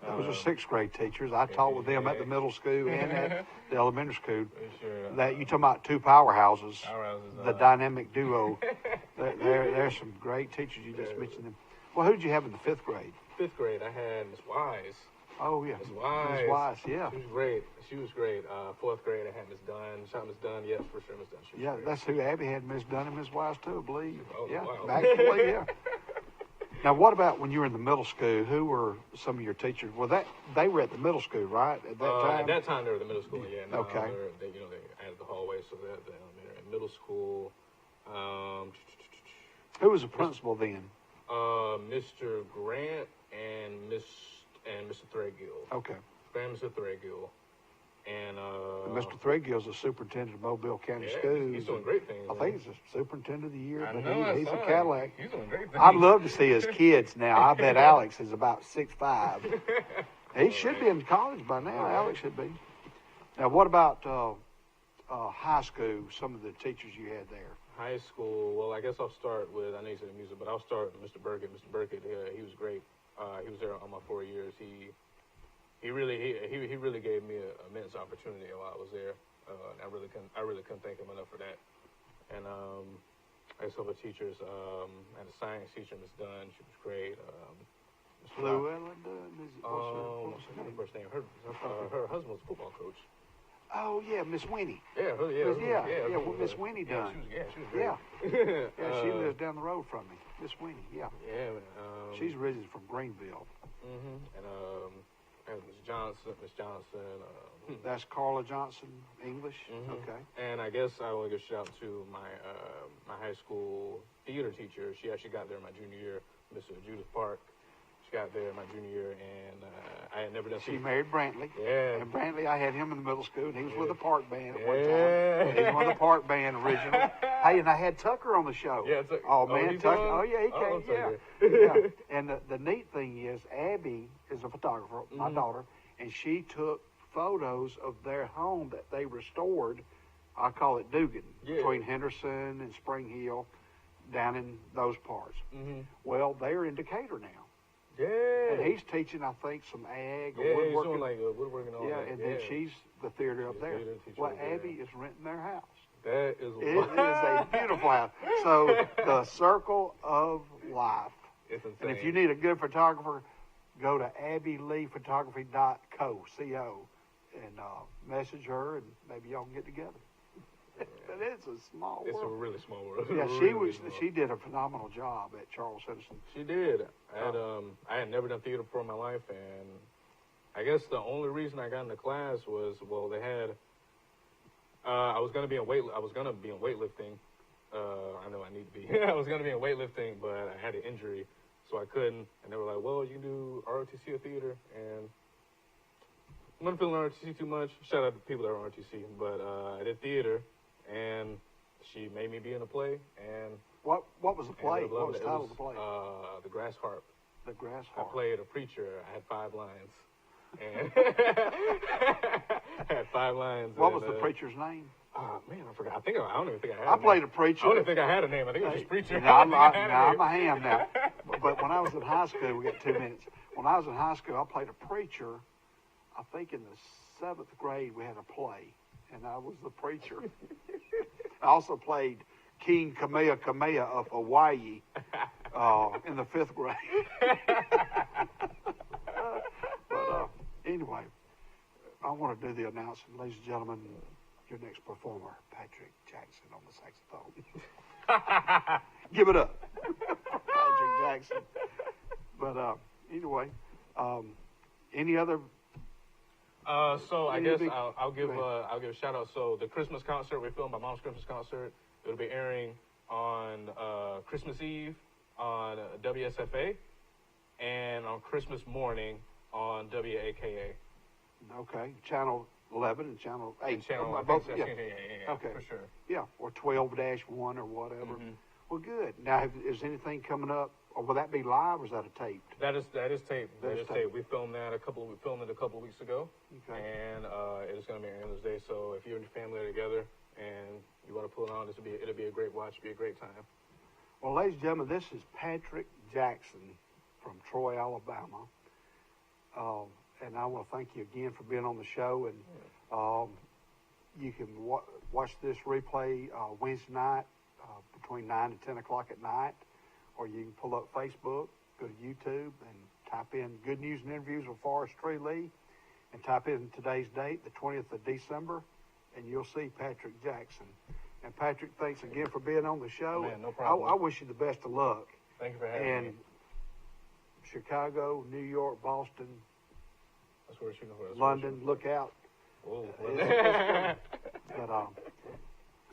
Those are sixth grade teachers. I taught with them at the middle school and at the elementary school. Sure. That you talking about two powerhouses. The dynamic duo. There's some great teachers. You just mentioned them. Well, who did you have in the fifth grade? Fifth grade, I had Miss Wise. Oh yeah, Miss Wise. Miss Wise, yeah. She was great. Fourth grade, I had Miss Dunn. Shout Miss Dunn, yes, for sure, Miss Dunn. Yeah, that's who Abby had, Miss Dunn and Miss Wise too, I believe. Oh, yeah, wow. actually, yeah. Now, what about when you were in the middle school? Who were some of your teachers? Well, they were at the middle school, right? At that time. At that time, they were the middle school. Yeah. Now Okay. They added the hallway, so they're the elementary and middle school. Who was the principal then? Mr. Grant and Mr. Threadgill. Okay. Grant and Mr. Threadgill. And Mr. Threadgill's the superintendent of Mobile County Schools. He's doing great things. I think he's the superintendent of the year, I but know, he's a Cadillac. He's doing great things. I'd love to see his kids now. I bet Alex is about 6'5". He should be in college by now. Alex should be. Now, what about high school, some of the teachers you had there? High school, well, I guess I'll start with, I know you said music, but I'll start with Mr. Burkett. Mr. Burkett, he was great. He was there on my 4 years. He really gave me an immense opportunity while I was there. And I really couldn't thank him enough for that. And I had some other teachers. I had a science teacher, Miss Dunn. She was great. Llewellyn Dunn. What's her her first name? Her husband was a football coach. Oh yeah, Miss Winnie. Miss Winnie Dunn. She was great. She lives down the road from me. Miss Winnie. Yeah. Yeah. She's originally from Greenville. And Miss Johnson. That's Carla Johnson, English. Okay. And I guess I want to give a shout out to my high school theater teacher. She actually got there my junior year, Miss Judith Park. She got there my junior year, and I had never done. She married Brantley. Yeah. And Brantley, I had him in the middle school, and he was with the park band at one time. He was one of the park band originally. Hey, and I had Tucker on the show. Yeah. Tucker. Oh yeah, he came. Yeah. And the neat thing is, Abby is a photographer, my daughter, and she took photos of their home that they restored. I call it Dugan, between Henderson and Spring Hill, down in those parts. Well, they're in Decatur now. Yeah. And he's teaching, I think, some ag or woodworking. He's doing like woodworking and all that. And then she's the theater up there. Theater teacher Well, there. Abby is renting their house. That is It is a beautiful house. So the Circle of Life. It's insane. And if you need a good photographer, go to abbyleephotography.co, C-O, and message her, and maybe y'all can get together. But it's a small It's a world. really small world. Yeah, Really small. she did a phenomenal job at Charles Citizen. She did. I had never done theater before in my life, and I guess the only reason I got into class was, well, they had. I was gonna be in weightlifting. I know I need to be. I was gonna be in weightlifting, but I had an injury, so I couldn't. And they were like, "Well, you can do ROTC or theater," and I'm not feeling ROTC too much. Shout out to people that are ROTC, but I did theater, and she made me be in a play. And What was the play? What was the title of the play? The Grass Harp. The Grass I Harp. played a preacher. I had 5 lines. And I had 5 lines. What was the preacher's name? Oh man, I forgot. I don't even think I had. I played a preacher. I don't even think I had a name. I think it was just preacher. I'm a ham now. But when I was in high school, we got 2 minutes. When I was in high school, I played a preacher. I think in the 7th grade we had a play, and I was the preacher. I also played King Kamehameha of Hawaii in the 5th grade. But anyway, I want to do the announcement, ladies and gentlemen. Your next performer, Patrick Jackson on the saxophone. Give it up, Patrick Jackson. But anyway, any other? So I guess I'll give a shout out. So the Christmas concert we filmed, my mom's Christmas concert, it'll be airing on Christmas Eve on WSFA and on Christmas morning on WAKA. Okay, Channel 11 and Channel 8. And Channel both, yeah, okay, for sure. Yeah, or 12-1 or whatever. Well, good. Now, is anything coming up, or will that be live, or is that a taped? That is taped. That is taped. taped. We filmed it a couple of weeks ago, Okay. and it is going to be airing this day. So if you and your family are together and you want to pull it on, it'll be a great watch. It'll be a great time. Well, ladies and gentlemen, this is Patrick Jackson from Troy, Alabama. And I want to thank you again for being on the show. And you can watch this replay Wednesday night between 9 and 10 o'clock at night, or you can pull up Facebook, go to YouTube, and type in Good News and Interviews with Forrest Lee, and type in today's date, the 20th of December, and you'll see Patrick Jackson. And Patrick, thanks again for being on the show. Man, no problem. I wish you the best of luck. Thank you for having me. Chicago, New York, Boston, That's what we're shooting for. London, look out. Whoa. But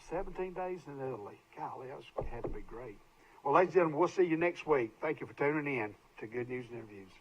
17 days in Italy. Golly, that had to be great. Well, ladies and gentlemen, we'll see you next week. Thank you for tuning in to Good News and Interviews.